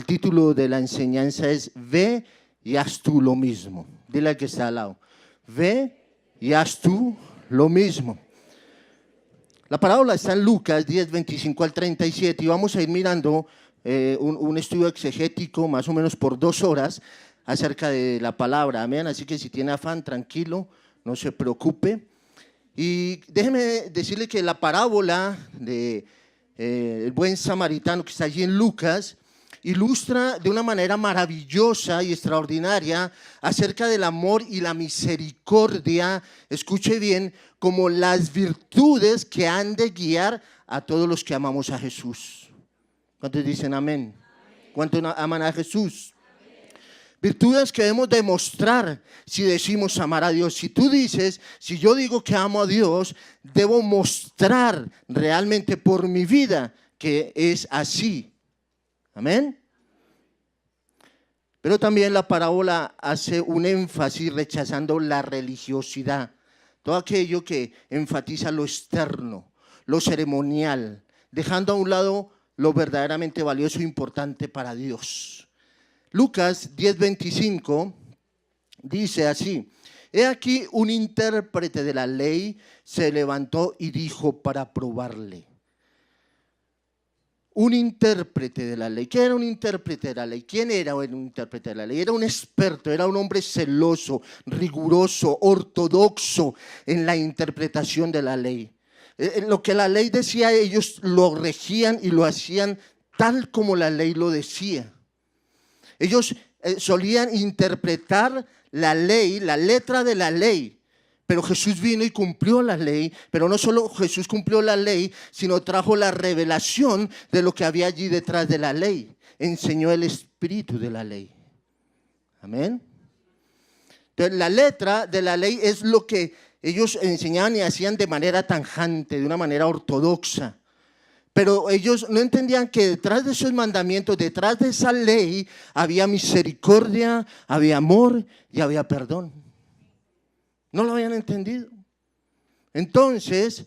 título de la enseñanza es Ve y haz tú lo mismo. Dile al que está al lado. Ve y haz tú lo mismo. La parábola está en Lucas 10, 25 al 37 y vamos a ir mirando un estudio exegético más o menos por 2 horas acerca de la palabra. Amén. Así que si tiene afán, tranquilo, no se preocupe. Y déjeme decirle que la parábola de el buen samaritano que está allí en Lucas ilustra de una manera maravillosa y extraordinaria acerca del amor y la misericordia, escuche bien, como las virtudes que han de guiar a todos los que amamos a Jesús. ¿Cuántos dicen amén? ¿Cuántos aman a Jesús? Virtudes que debemos demostrar si decimos amar a Dios. Si tú dices, si yo digo que amo a Dios, debo mostrar realmente por mi vida que es así. Amén. Pero también la parábola hace un énfasis rechazando la religiosidad, todo aquello que enfatiza lo externo, lo ceremonial, dejando a un lado lo verdaderamente valioso e importante para Dios. Lucas 10:25 dice así: He aquí un intérprete de la ley se levantó y dijo para probarle. Un intérprete de la ley. ¿Qué era un intérprete de la ley? ¿Quién era un intérprete de la ley? Era un experto, era un hombre celoso, riguroso, ortodoxo en la interpretación de la ley. Lo que la ley decía, ellos lo regían y lo hacían tal como la ley lo decía. Ellos solían interpretar la ley, la letra de la ley. Pero Jesús vino y cumplió la ley, pero no solo Jesús cumplió la ley, sino trajo la revelación de lo que había allí detrás de la ley. Enseñó el espíritu de la ley. Amén. Entonces, la letra de la ley es lo que ellos enseñaban y hacían de manera tajante, de una manera ortodoxa. Pero ellos no entendían que detrás de esos mandamientos, detrás de esa ley, había misericordia, había amor y había perdón. No lo habían entendido. Entonces,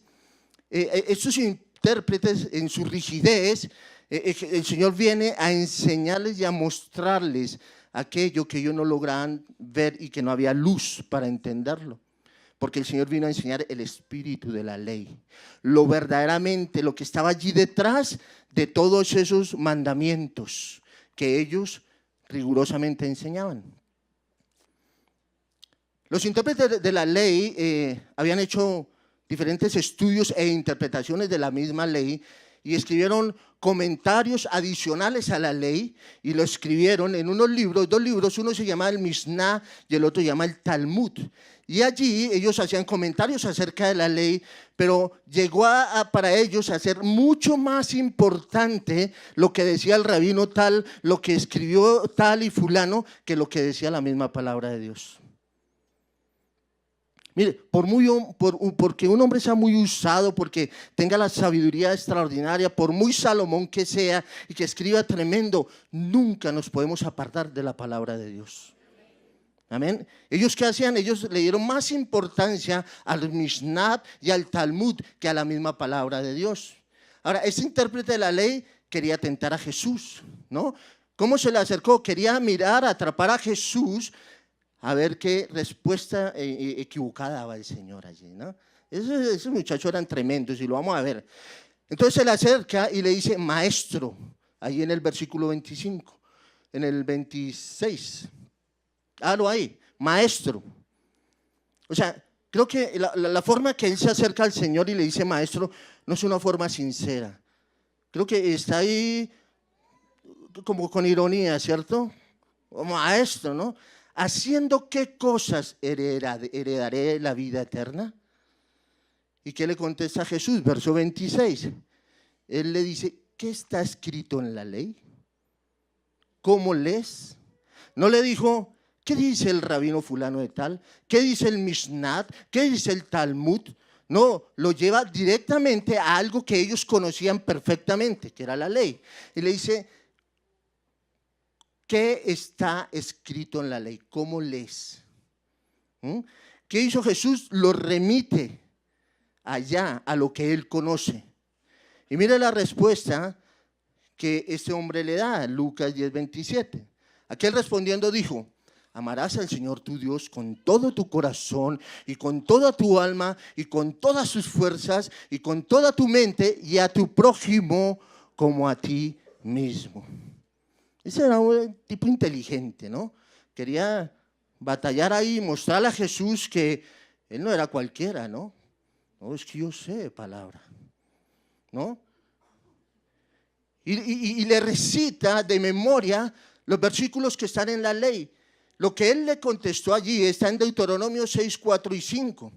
estos intérpretes en su rigidez, el Señor viene a enseñarles y a mostrarles aquello que ellos no lograban ver y que no había luz para entenderlo. Porque el Señor vino a enseñar el espíritu de la ley, lo verdaderamente, lo que estaba allí detrás de todos esos mandamientos que ellos rigurosamente enseñaban. Los intérpretes de la ley habían hecho diferentes estudios e interpretaciones de la misma ley y escribieron comentarios adicionales a la ley y lo escribieron en unos libros, 2 libros, uno se llama el Mishnah y el otro se llama el Talmud. Y allí ellos hacían comentarios acerca de la ley, pero llegó para ellos a ser mucho más importante lo que decía el rabino tal, lo que escribió tal y fulano, que lo que decía la misma palabra de Dios. Mire, porque un hombre sea muy usado, porque tenga la sabiduría extraordinaria, por muy Salomón que sea y que escriba tremendo, nunca nos podemos apartar de la palabra de Dios. Amén. ¿Ellos qué hacían? Ellos le dieron más importancia al Mishnah y al Talmud que a la misma palabra de Dios. Ahora, ese intérprete de la ley quería tentar a Jesús, ¿no? ¿Cómo se le acercó? Quería mirar, atrapar a Jesús, a ver qué respuesta equivocada daba el Señor allí, ¿no? Esos muchachos eran tremendos y lo vamos a ver. Entonces se le acerca y le dice, maestro, ahí en el versículo 25, en el 26, hágalo ahí, maestro. O sea, creo que la forma que él se acerca al Señor y le dice maestro no es una forma sincera. Creo que está ahí como con ironía, ¿cierto? Maestro, ¿no? ¿Haciendo qué cosas heredaré la vida eterna? ¿Y qué le contesta Jesús? Verso 26. Él le dice, ¿qué está escrito en la ley? ¿Cómo lees? No le dijo, ¿qué dice el rabino fulano de tal? ¿Qué dice el Mishnah? ¿Qué dice el Talmud? No, lo lleva directamente a algo que ellos conocían perfectamente, que era la ley. Y le dice, ¿qué está escrito en la ley? ¿Cómo lees? ¿Qué hizo Jesús? Lo remite allá a lo que él conoce. Y mire la respuesta que este hombre le da, Lucas 10:27. Aquel respondiendo dijo: amarás al Señor tu Dios con todo tu corazón y con toda tu alma y con todas sus fuerzas y con toda tu mente, y a tu prójimo como a ti mismo. Ese era un tipo inteligente, ¿no? Quería batallar ahí y mostrarle a Jesús que él no era cualquiera, ¿no? No, es que yo sé de palabra, ¿no? Y le recita de memoria los versículos que están en la ley. Lo que él le contestó allí está en Deuteronomio 6, 4 y 5,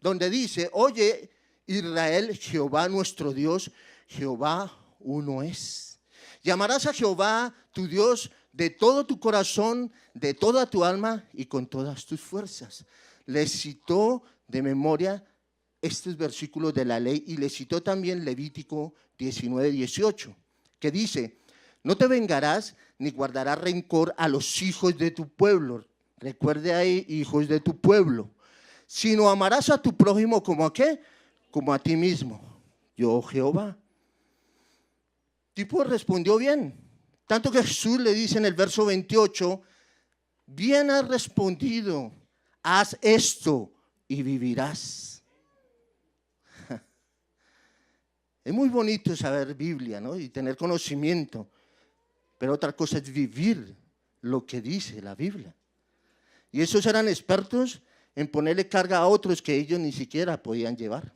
donde dice: oye Israel, Jehová nuestro Dios, Jehová uno es. Llamarás a Jehová tu Dios de todo tu corazón, de toda tu alma y con todas tus fuerzas. Le citó de memoria estos versículos de la ley y le citó también Levítico 19, 18, que dice: no te vengarás ni guardarás rencor a los hijos de tu pueblo. Recuerde ahí, hijos de tu pueblo. Sino amarás a tu prójimo como a ¿qué? Como a ti mismo. Yo, Jehová. Tipo respondió bien. Tanto que Jesús le dice en el verso 28, bien has respondido, haz esto y vivirás. Es muy bonito saber Biblia, ¿no? Y tener conocimiento, pero otra cosa es vivir lo que dice la Biblia. Y esos eran expertos en ponerle carga a otros que ellos ni siquiera podían llevar.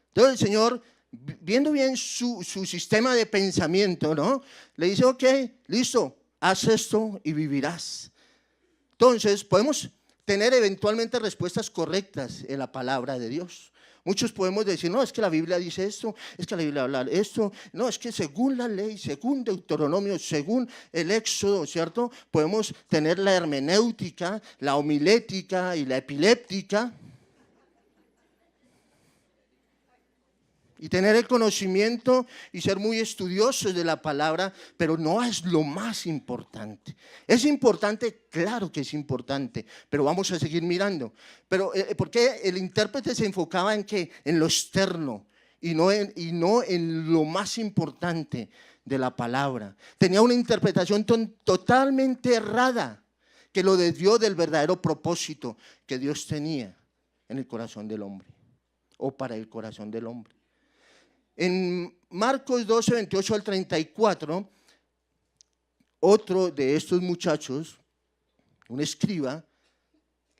Entonces el Señor, viendo bien su sistema de pensamiento, ¿no? Le dice: ok, listo, haz esto y vivirás. Entonces podemos tener eventualmente respuestas correctas en la palabra de Dios. Muchos podemos decir: no, es que la Biblia dice esto, es que la Biblia habla esto, no, es que según la ley, según Deuteronomio, según el Éxodo, ¿cierto? Podemos tener la hermenéutica, la homilética y la epiléptica, y tener el conocimiento y ser muy estudiosos de la palabra, pero no es lo más importante. Es importante, claro que es importante, pero vamos a seguir mirando. Pero porque el intérprete se enfocaba en que en lo externo y no en lo más importante de la palabra. Tenía una interpretación totalmente errada que lo desvió del verdadero propósito que Dios tenía en el corazón del hombre, o para el corazón del hombre. En Marcos 12, 28 al 34, otro de estos muchachos, un escriba,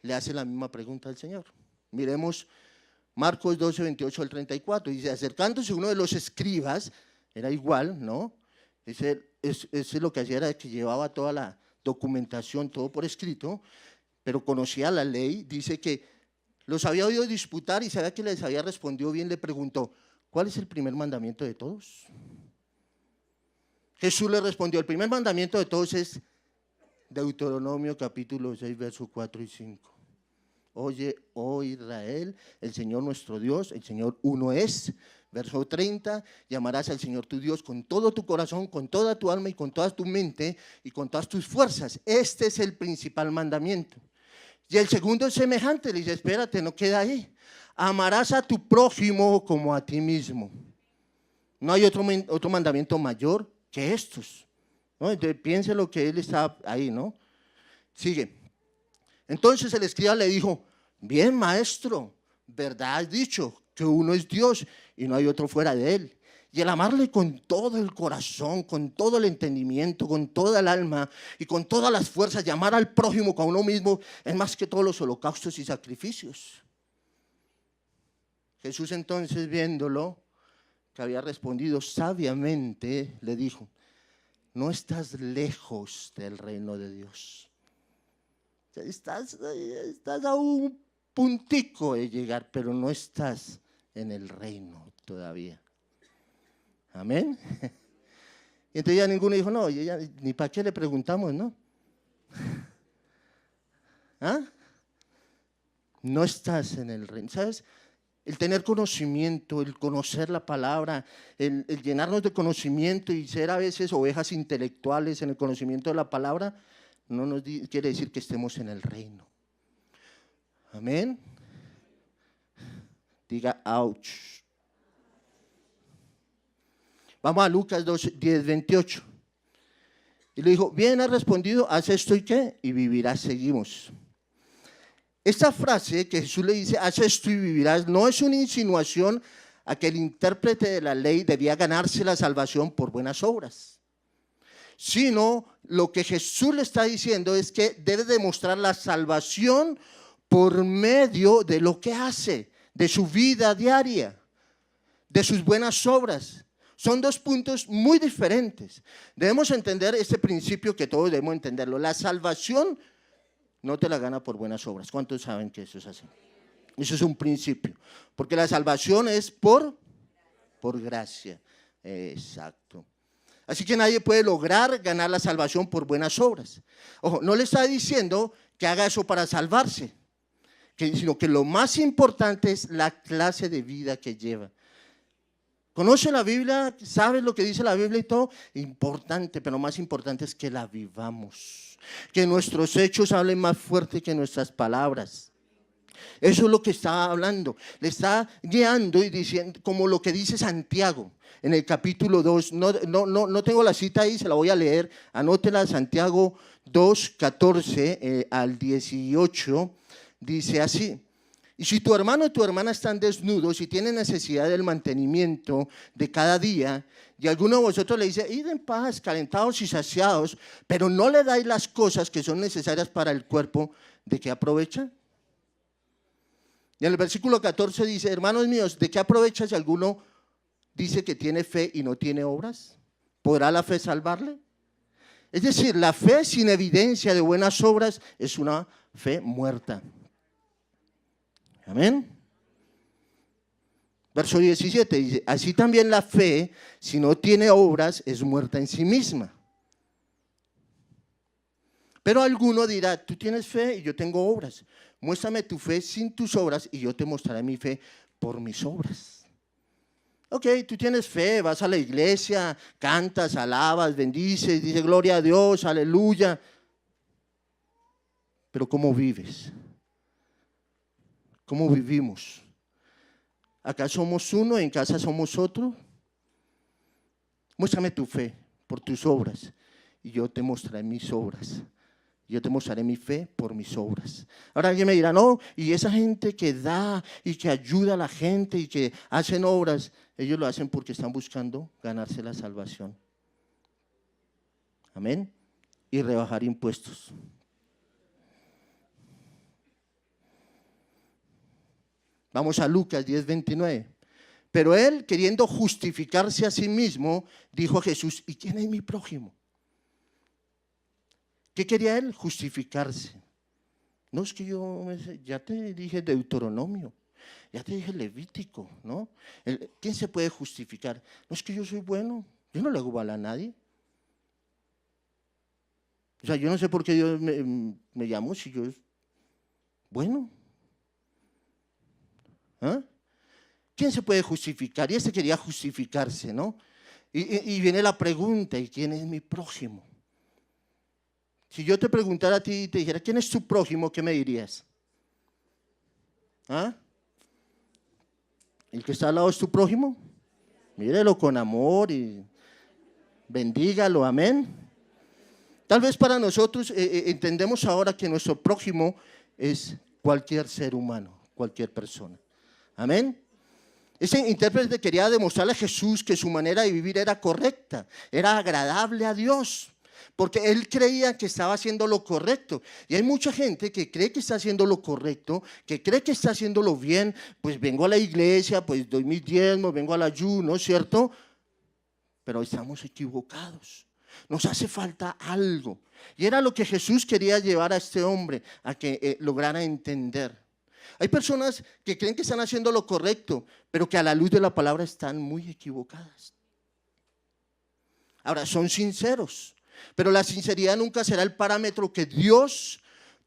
le hace la misma pregunta al Señor. Miremos Marcos 12, 28 al 34. Dice: acercándose uno de los escribas, era igual, ¿no? Ese lo que hacía era que llevaba toda la documentación, todo por escrito, pero conocía la ley. Dice que los había oído disputar y sabía que les había respondido bien. Le preguntó: ¿cuál es el primer mandamiento de todos? Jesús le respondió: el primer mandamiento de todos es Deuteronomio capítulo 6, versos 4 y 5. Oye, oh Israel, el Señor nuestro Dios, el Señor uno es. Verso 30, llamarás al Señor tu Dios con todo tu corazón, con toda tu alma y con toda tu mente y con todas tus fuerzas. Este es el principal mandamiento. Y el segundo es semejante. Le dice: espérate, no queda ahí. Amarás a tu prójimo como a ti mismo. No hay otro mandamiento mayor que estos, ¿no? Entonces piense lo que él está ahí, ¿no? Sigue. Entonces el escriba le dijo: bien, maestro, verdad has dicho, que uno es Dios y no hay otro fuera de él. Y el amarle con todo el corazón, con todo el entendimiento, con toda el alma y con todas las fuerzas, llamar al prójimo como a uno mismo, es más que todos los holocaustos y sacrificios. Jesús entonces, viéndolo, que había respondido sabiamente, le dijo: no estás lejos del reino de Dios. Estás a un puntico de llegar, pero no estás en el reino todavía. Amén. Y entonces ya ninguno dijo: no, ya, ni para qué le preguntamos, ¿no? ¿Ah? No estás en el reino. ¿Sabes? El tener conocimiento, el conocer la palabra, el llenarnos de conocimiento y ser a veces ovejas intelectuales en el conocimiento de la palabra, no nos quiere decir que estemos en el reino. Amén. Diga ouch. Vamos a Lucas 2, 10, 28. Y le dijo, bien has respondido, haz esto y qué, y vivirás. Seguimos. Esta frase que Jesús le dice, haz esto y vivirás, no es una insinuación a que el intérprete de la ley debía ganarse la salvación por buenas obras, sino lo que Jesús le está diciendo es que debe demostrar la salvación por medio de lo que hace, de su vida diaria, de sus buenas obras. Son dos puntos muy diferentes. Debemos entender este principio que todos debemos entenderlo. La salvación no te la gana por buenas obras. ¿Cuántos saben que eso es así? Eso es un principio. Porque la salvación es por gracia. Exacto. Así que nadie puede lograr ganar la salvación por buenas obras. Ojo, no le está diciendo que haga eso para salvarse, sino que lo más importante es la clase de vida que lleva. ¿Conoce la Biblia? ¿Sabes lo que dice la Biblia y todo? Importante, pero más importante es que la vivamos. Que nuestros hechos hablen más fuerte que nuestras palabras. Eso es lo que está hablando. Le está guiando y diciendo, como lo que dice Santiago en el capítulo 2. No tengo la cita ahí, se la voy a leer. Anótela, Santiago 2, 14 al 18. Dice así. Y si tu hermano o tu hermana están desnudos y tienen necesidad del mantenimiento de cada día, y alguno de vosotros le dice, id en paz, calentados y saciados, pero no le dais las cosas que son necesarias para el cuerpo, ¿de qué aprovecha? Y en el versículo 14 dice, hermanos míos, ¿de qué aprovecha si alguno dice que tiene fe y no tiene obras? ¿Podrá la fe salvarle? Es decir, la fe sin evidencia de buenas obras es una fe muerta. Amén. Verso 17 dice, así también la fe, si no tiene obras, es muerta en sí misma. Pero alguno dirá, tú tienes fe y yo tengo obras. Muéstrame tu fe sin tus obras y yo te mostraré mi fe por mis obras. Ok, tú tienes fe, vas a la iglesia, cantas, alabas, bendices, dices gloria a Dios, aleluya. Pero ¿cómo vives? ¿Cómo vivimos? ¿Acá somos uno, en casa somos otro? Muéstrame tu fe por tus obras y yo te mostraré mis obras. Yo te mostraré mi fe por mis obras. Ahora alguien me dirá, no, y esa gente que da y que ayuda a la gente y que hacen obras, ellos lo hacen porque están buscando ganarse la salvación. Amén. Y rebajar impuestos. Vamos a Lucas 10:29. Pero él, queriendo justificarse a sí mismo, dijo a Jesús, ¿y quién es mi prójimo? ¿Qué quería él? Justificarse. No, es que ya te dije Deuteronomio, ya te dije Levítico, ¿no? ¿Quién se puede justificar? No, es que yo soy bueno, yo no le hago mal a nadie. O sea, yo no sé por qué Dios me llamó si yo es bueno. ¿Ah? ¿Quién se puede justificar? Y este quería justificarse, ¿no? Y viene la pregunta, ¿y quién es mi prójimo? Si yo te preguntara a ti y te dijera, ¿quién es tu prójimo? ¿Qué me dirías? ¿Ah? ¿El que está al lado es tu prójimo? Mírelo con amor y bendígalo, amén. Tal vez para nosotros entendemos ahora que nuestro prójimo es cualquier ser humano, cualquier persona. Amén. Ese intérprete quería demostrarle a Jesús que su manera de vivir era correcta, era agradable a Dios, porque él creía que estaba haciendo lo correcto. Y hay mucha gente que cree que está haciendo lo correcto, que cree que está haciéndolo bien. Pues vengo a la iglesia, pues doy mis diezmos, vengo al ayuno, ¿cierto? Pero estamos equivocados. Nos hace falta algo. Y era lo que Jesús quería llevar a este hombre a que lograra entender. Hay personas que creen que están haciendo lo correcto, pero que a la luz de la palabra están muy equivocadas. Ahora, son sinceros, pero la sinceridad nunca será el parámetro que Dios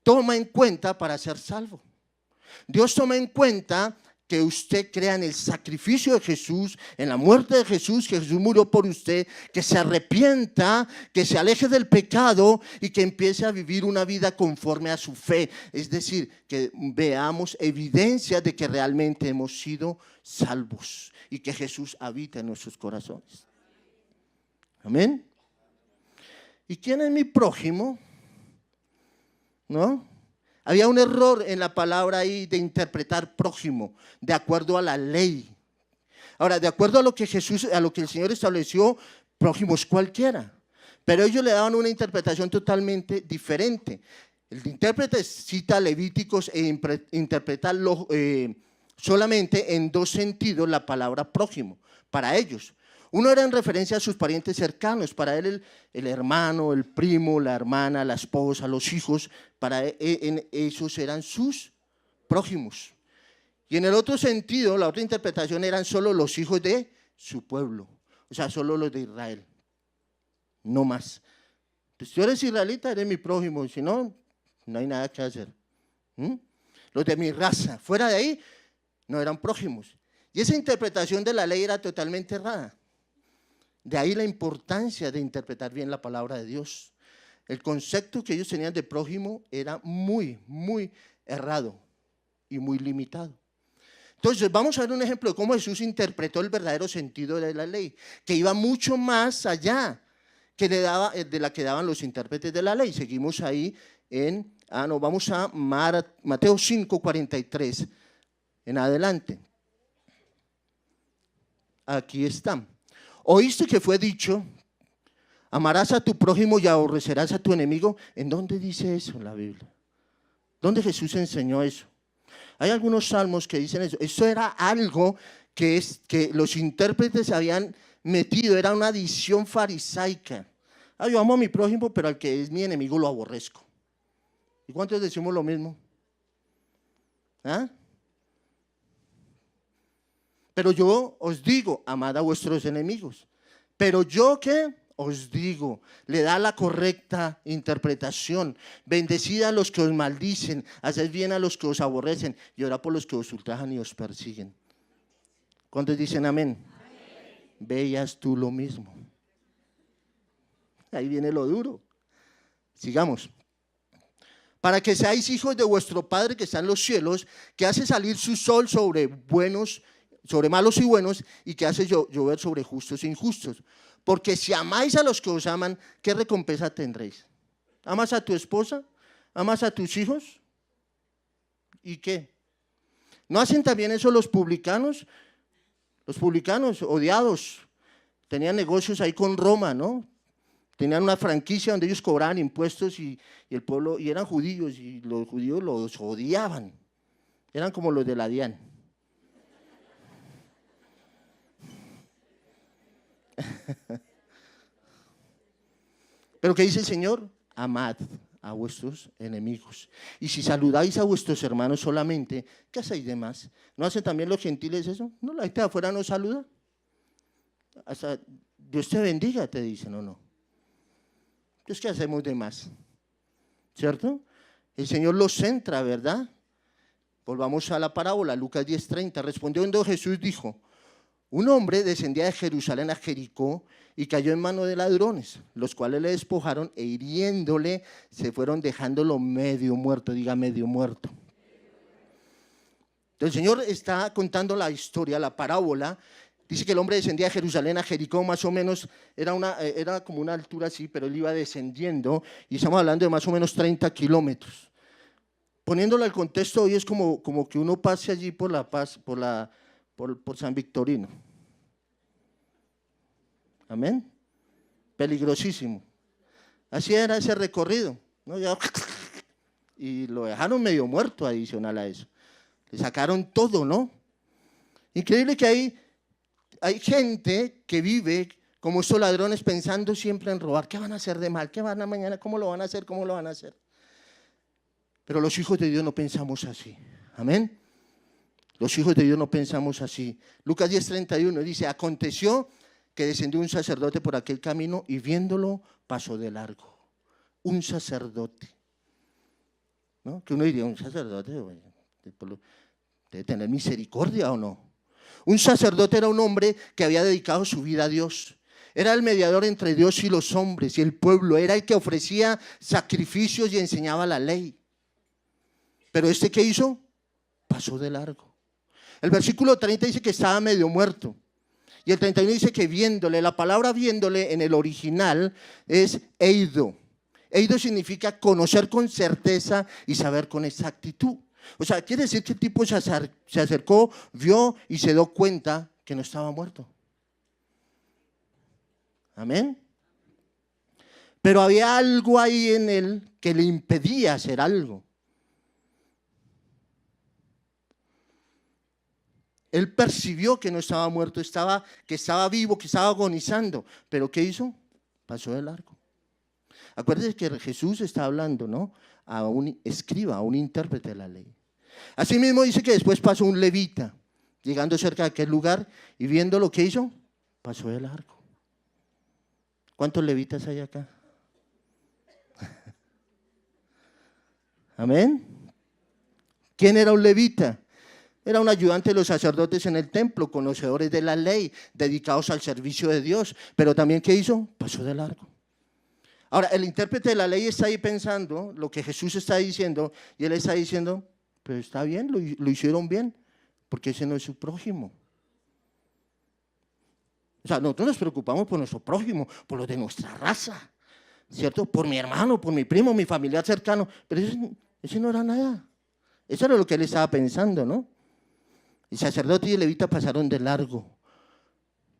toma en cuenta para ser salvo. Dios toma en cuenta que usted crea en el sacrificio de Jesús, en la muerte de Jesús, que Jesús murió por usted, que se arrepienta, que se aleje del pecado y que empiece a vivir una vida conforme a su fe. Es decir, que veamos evidencia de que realmente hemos sido salvos y que Jesús habita en nuestros corazones. Amén. ¿Y quién es mi prójimo? ¿No? Había un error en la palabra ahí de interpretar prójimo, de acuerdo a la ley. Ahora, de acuerdo a lo que el Señor estableció, prójimo es cualquiera. Pero ellos le daban una interpretación totalmente diferente. El intérprete cita Levíticos e interpreta solamente en dos sentidos la palabra prójimo para ellos. Uno era en referencia a sus parientes cercanos, para él el hermano, el primo, la hermana, la esposa, los hijos, para él, esos eran sus prójimos. Y en el otro sentido, la otra interpretación eran solo los hijos de su pueblo, o sea, solo los de Israel, no más. Pues si tú eres israelita, eres mi prójimo, si no, no hay nada que hacer. Los de mi raza, fuera de ahí, no eran prójimos. Y esa interpretación de la ley era totalmente errada. De ahí la importancia de interpretar bien la palabra de Dios. El concepto que ellos tenían de prójimo era muy, muy errado y muy limitado. Entonces vamos a ver un ejemplo de cómo Jesús interpretó el verdadero sentido de la ley, que iba mucho más allá de la que daban los intérpretes de la ley. Seguimos ahí vamos a Mateo 5:43 en adelante. Aquí está. Oíste que fue dicho, amarás a tu prójimo y aborrecerás a tu enemigo. ¿En dónde dice eso en la Biblia? ¿Dónde Jesús enseñó eso? Hay algunos salmos que dicen eso. Eso era algo que los intérpretes habían metido, era una adición farisaica. Yo amo a mi prójimo, pero al que es mi enemigo lo aborrezco. ¿Y cuántos decimos lo mismo? Pero yo os digo, amad a vuestros enemigos. Pero yo, ¿qué? Os digo, le da la correcta interpretación. Bendecid a los que os maldicen, haced bien a los que os aborrecen y orad por los que os ultrajan y os persiguen. ¿Cuántos dicen amén? Amén. Veías tú lo mismo. Ahí viene lo duro. Sigamos. Para que seáis hijos de vuestro Padre que está en los cielos, que hace salir su sol sobre malos y buenos, y que hace llover sobre justos e injustos. Porque si amáis a los que os aman, ¿qué recompensa tendréis? ¿Amas a tu esposa? ¿Amas a tus hijos? ¿Y qué? ¿No hacen también eso los publicanos? Los publicanos odiados tenían negocios ahí con Roma, ¿no? Tenían una franquicia donde ellos cobraban impuestos y el pueblo, y eran judíos, y los judíos los odiaban. Eran como los de la DIAN. Pero ¿qué dice el Señor? Amad a vuestros enemigos. Y si saludáis a vuestros hermanos solamente, ¿qué hacéis de más? ¿No hacen también los gentiles eso? ¿No? La gente de afuera no saluda. Hasta Dios te bendiga, te dicen, ¿o no? Entonces, ¿qué hacemos de más? ¿Cierto? El Señor los centra, ¿verdad? Volvamos a la parábola, Lucas 10:30. Respondiendo Jesús dijo: un hombre descendía de Jerusalén a Jericó y cayó en manos de ladrones, los cuales le despojaron e hiriéndole se fueron dejándolo medio muerto. Diga, medio muerto. Entonces, el Señor está contando la historia, la parábola. Dice que el hombre descendía de Jerusalén a Jericó, más o menos, era como una altura así, pero él iba descendiendo, y estamos hablando de más o menos 30 kilómetros. Poniéndolo al contexto, hoy es como que uno pase allí por La Paz, por San Victorino. Amén. Peligrosísimo. Así era ese recorrido, ¿no? Y lo dejaron medio muerto adicional a eso. Le sacaron todo, ¿no? Increíble que hay gente que vive como estos ladrones pensando siempre en robar. ¿Qué van a hacer de mal? ¿Qué van a mañana? ¿Cómo lo van a hacer? ¿Cómo lo van a hacer? Pero los hijos de Dios no pensamos así. Amén. Los hijos de Dios no pensamos así. Lucas 10:31 dice: aconteció que descendió un sacerdote por aquel camino y viéndolo pasó de largo. Un sacerdote, ¿no? Que uno diría, un sacerdote debe tener misericordia, ¿o no? Un sacerdote era un hombre que había dedicado su vida a Dios. Era el mediador entre Dios y los hombres y el pueblo. Era el que ofrecía sacrificios y enseñaba la ley. Pero ¿qué hizo? Pasó de largo. El versículo 30 dice que estaba medio muerto. Y el 31 dice que viéndole, la palabra viéndole en el original es eido. Eido significa conocer con certeza y saber con exactitud. O sea, quiere decir que el tipo se acercó, vio y se dio cuenta que no estaba muerto. Amén. Pero había algo ahí en él que le impedía hacer algo. Él percibió que no estaba muerto, que estaba vivo, que estaba agonizando. ¿Pero qué hizo? Pasó de largo. Acuérdense que Jesús está hablando, ¿no?, a un escriba, a un intérprete de la ley. Asimismo dice que después pasó un levita, llegando cerca de aquel lugar y viendo lo que hizo, pasó de largo. ¿Cuántos levitas hay acá? Amén. ¿Quién era un levita? Era un ayudante de los sacerdotes en el templo, conocedores de la ley, dedicados al servicio de Dios. Pero también, ¿qué hizo? Pasó de largo. Ahora, el intérprete de la ley está ahí pensando lo que Jesús está diciendo, y él está diciendo, pero está bien, lo hicieron bien, porque ese no es su prójimo. O sea, nosotros nos preocupamos por nuestro prójimo, por los de nuestra raza, ¿cierto? Por mi hermano, por mi primo, mi familiar cercano, pero ese no era nada. Eso era lo que él estaba pensando, ¿no? El sacerdote y el levita pasaron de largo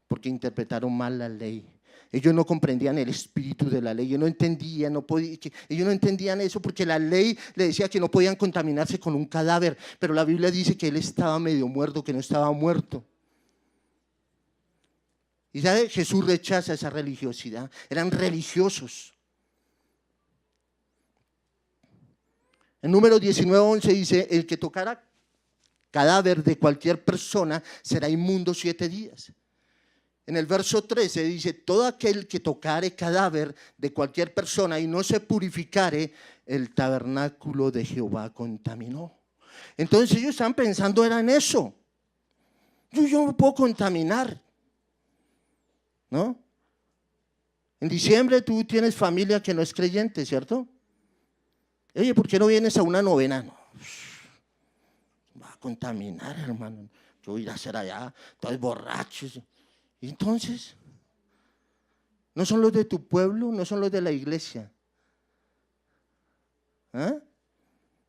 porque interpretaron mal la ley. Ellos no comprendían el espíritu de la ley, ellos no entendían, ellos no entendían eso porque la ley le decía que no podían contaminarse con un cadáver, pero la Biblia dice que él estaba medio muerto, que no estaba muerto. Y ¿sabe? Jesús rechaza esa religiosidad, eran religiosos. En Números 19:11 dice, el que tocara cadáver de cualquier persona será inmundo 7 días. En el verso 13 dice, todo aquel que tocare cadáver de cualquier persona y no se purificare, el tabernáculo de Jehová contaminó. Entonces ellos estaban pensando era en eso. Yo me puedo contaminar, ¿no? En diciembre tú tienes familia que no es creyente, ¿cierto? Oye, ¿por qué no vienes a una novena? No, va a contaminar, hermano. Yo voy a ir a hacer allá, todos borrachos. Y entonces, ¿no son los de tu pueblo? ¿No son los de la iglesia? ¿Ah?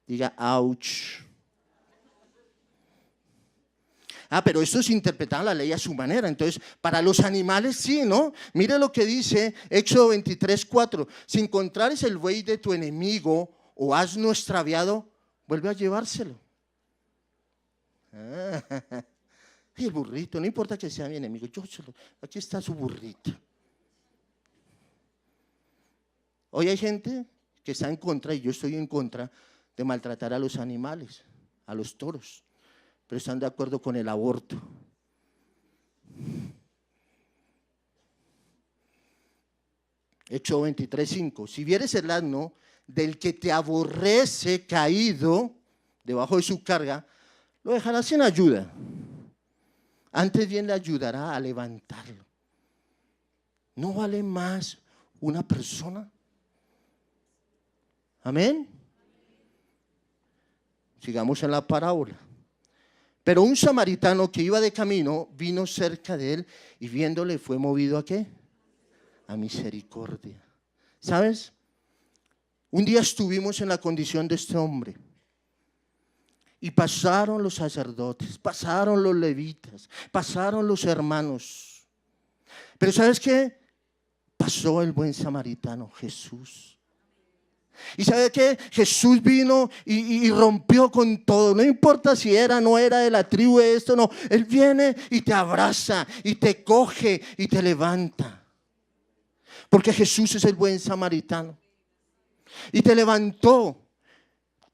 Diga, ouch. Pero estos interpretaban la ley a su manera. Entonces, para los animales sí, ¿no? Mire lo que dice Éxodo 23:4. Si encontrares el buey de tu enemigo o asno extraviado, vuelve a llevárselo. Y el burrito, no importa que sea mi enemigo, aquí está su burrito. Hoy hay gente que está en contra, y yo estoy en contra, de maltratar a los animales, a los toros, pero están de acuerdo con el aborto. Éxodo 23:5. Si vieres el asno del que te aborrece caído debajo de su carga, lo dejarás sin ayuda. Antes bien le ayudará a levantarlo. ¿No vale más una persona? Amén. Sigamos en la parábola. Pero un samaritano que iba de camino vino cerca de él y viéndole fue movido ¿a qué? A misericordia. ¿Sabes? Un día estuvimos en la condición de este hombre. Y pasaron los sacerdotes, pasaron los levitas, pasaron los hermanos. Pero ¿sabes qué? Pasó el buen samaritano, Jesús. ¿Y sabe qué? Jesús vino y rompió con todo. No importa si era o no era de la tribu de esto, no. Él viene y te abraza y te coge y te levanta. Porque Jesús es el buen samaritano. Y te levantó.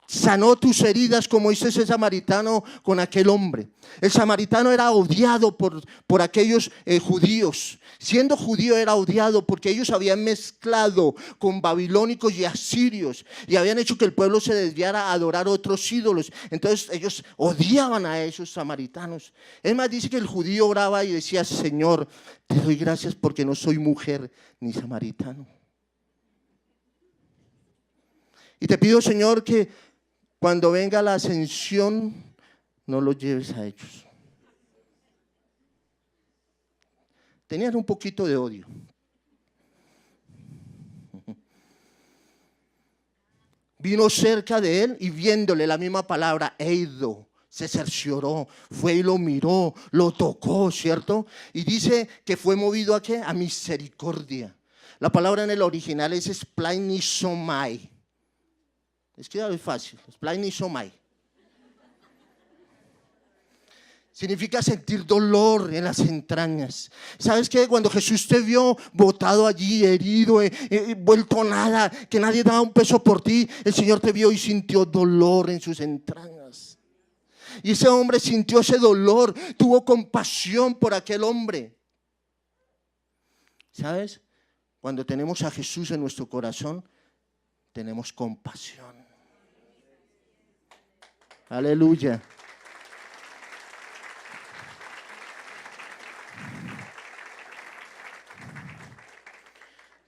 Sanó tus heridas como hizo ese samaritano con aquel hombre. El samaritano era odiado por aquellos judíos. Siendo judío era odiado porque ellos habían mezclado con babilónicos y asirios y habían hecho que el pueblo se desviara a adorar otros ídolos. Entonces ellos odiaban a esos samaritanos. Es más, dice que el judío oraba y decía, Señor, te doy gracias porque no soy mujer ni samaritano. Y te pido, Señor, que cuando venga la ascensión, no los lleves a ellos. tenían un poquito de odio. Vino cerca de él y viéndole la misma palabra, eido, se cercioró, fue y lo miró, lo tocó, ¿cierto? Y dice que fue movido ¿a qué? A misericordia. La palabra en el original es splainisomai. Es que es fácil, splainisomai. Significa sentir dolor en las entrañas. ¿Sabes qué? Cuando Jesús te vio botado allí, herido, vuelto nada, que nadie daba un peso por ti, el Señor te vio y sintió dolor en sus entrañas. Y ese hombre sintió ese dolor, tuvo compasión por aquel hombre. ¿Sabes? Cuando tenemos a Jesús en nuestro corazón, tenemos compasión. Aleluya.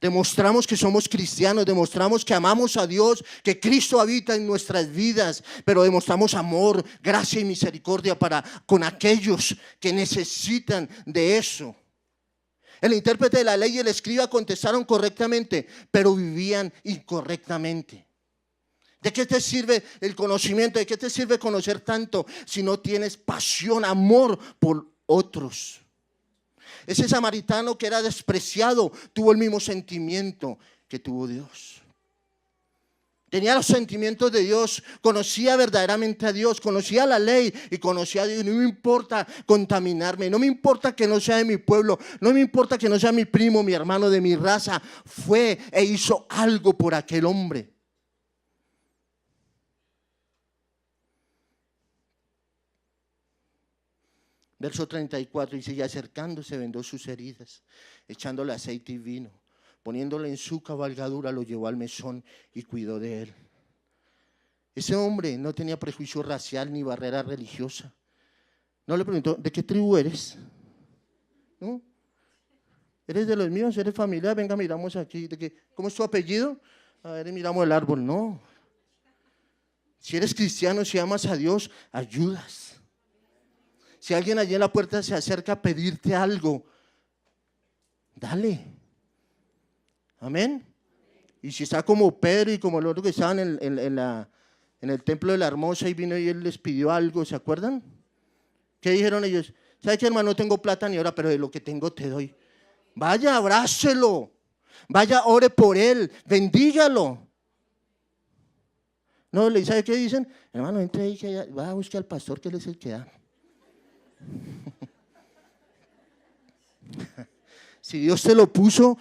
Demostramos que somos cristianos, demostramos que amamos a Dios, que Cristo habita en nuestras vidas, pero demostramos amor, gracia y misericordia con aquellos que necesitan de eso. El intérprete de la ley y el escriba contestaron correctamente, pero vivían incorrectamente. ¿De qué te sirve el conocimiento? ¿De qué te sirve conocer tanto si no tienes pasión, amor por otros? Ese samaritano que era despreciado tuvo el mismo sentimiento que tuvo Dios. Tenía los sentimientos de Dios, conocía verdaderamente a Dios, conocía la ley y conocía a Dios. No me importa contaminarme, no me importa que no sea de mi pueblo, no me importa que no sea mi primo, mi hermano, de mi raza. Fue e hizo algo por aquel hombre. Verso 34 dice, y acercándose vendó sus heridas, echándole aceite y vino, poniéndole en su cabalgadura, lo llevó al mesón y cuidó de él. Ese hombre no tenía prejuicio racial ni barrera religiosa. No le preguntó, ¿de qué tribu eres? ¿No? ¿Eres de los míos? ¿Eres familiar? Venga, miramos aquí. ¿Cómo es tu apellido? A ver, miramos el árbol. No. Si eres cristiano, si amas a Dios, ayudas. Si alguien allí en la puerta se acerca a pedirte algo, dale. Amén. Y si está como Pedro y como los otros que estaban en el templo de la Hermosa y vino y él les pidió algo, ¿se acuerdan? ¿Qué dijeron ellos? ¿Sabes qué, hermano? No tengo plata ni hora, pero de lo que tengo te doy. Vaya, abrácelo. Vaya, ore por él. Bendígalo. No, ¿sabe qué dicen? Hermano, entre ahí, que va a buscar al pastor, que él es el que da. Si Dios te lo puso,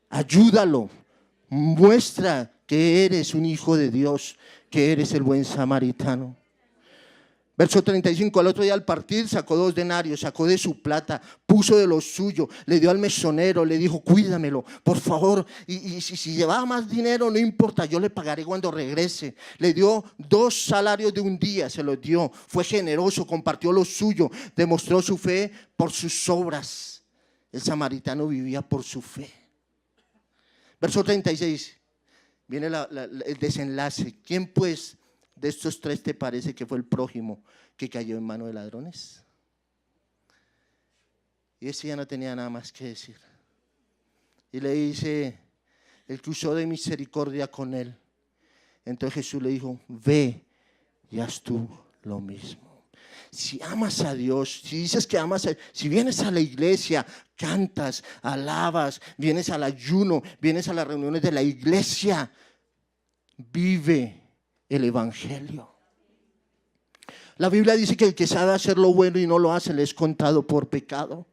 ayúdalo. Muestra que eres un hijo de Dios, que eres el buen samaritano. Verso 35, al otro día al partir sacó 2 denarios, sacó de su plata, puso de lo suyo, le dio al mesonero, le dijo, cuídamelo, por favor, y si llevaba más dinero, no importa, yo le pagaré cuando regrese. Le dio 2 salarios de un día, se los dio, fue generoso, compartió lo suyo, demostró su fe por sus obras. El samaritano vivía por su fe. Verso 36, viene el desenlace. ¿Quién pues de estos 3 te parece que fue el prójimo que cayó en manos de ladrones? Y ese ya no tenía nada más que decir. Y le dice, el que usó de misericordia con él. Entonces Jesús le dijo, ve y haz tú lo mismo. Si amas a Dios, si dices que amas a Dios, si vienes a la iglesia, cantas, alabas, vienes al ayuno, vienes a las reuniones de la iglesia, vive el evangelio. La Biblia dice que el que sabe hacer lo bueno y no lo hace le es contado por pecado.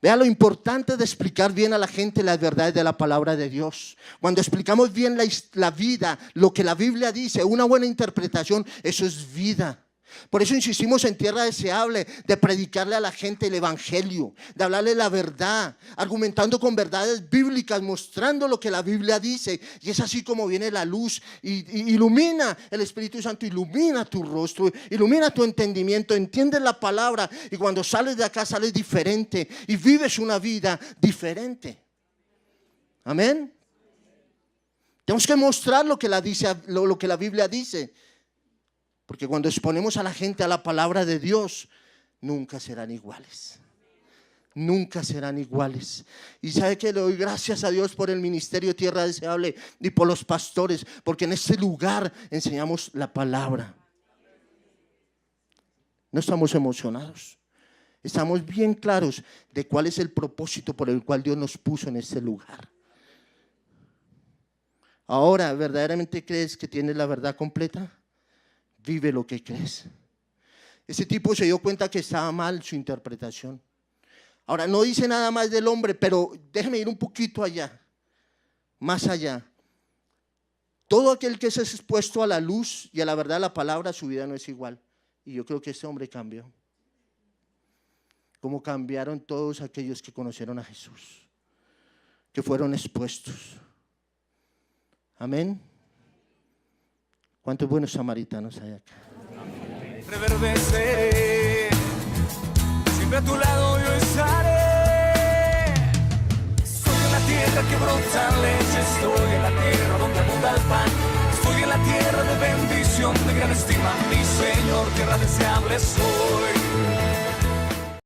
Vea lo importante de explicar bien a la gente las verdades de la palabra de Dios. Cuando explicamos bien la vida, lo que la Biblia dice, una buena interpretación, eso es vida. Por eso insistimos en Tierra Deseable, de predicarle a la gente el evangelio, de hablarle la verdad, argumentando con verdades bíblicas, mostrando lo que la Biblia dice. Y es así como viene la luz y ilumina, el Espíritu Santo ilumina tu rostro, ilumina tu entendimiento, entiendes la palabra y cuando sales de acá sales diferente y vives una vida diferente. Amén. Tenemos que mostrar lo que la Biblia dice. Porque cuando exponemos a la gente a la palabra de Dios, nunca serán iguales. nunca serán iguales. Y sabe que le doy gracias a Dios por el ministerio Tierra Deseable y por los pastores, porque en este lugar enseñamos la palabra. No estamos emocionados, estamos bien claros de cuál es el propósito por el cual Dios nos puso en este lugar. Ahora, ¿verdaderamente crees que tienes la verdad completa? Vive lo que crees. Ese tipo se dio cuenta que estaba mal su interpretación. Ahora, no dice nada más del hombre, pero déjeme ir un poquito allá, más allá. Todo aquel que es expuesto a la luz y a la verdad de la palabra, su vida no es igual. Y yo creo que este hombre cambió. Como cambiaron todos aquellos que conocieron a Jesús, que fueron expuestos. Amén. ¿Cuántos buenos samaritanos hay acá? Reverdeceré, siempre a tu lado yo estaré. Estoy en la tierra que brota leche, estoy en la tierra donde abunda el pan. Estoy en la tierra de bendición, de gran estima, mi Señor, tierra deseable soy.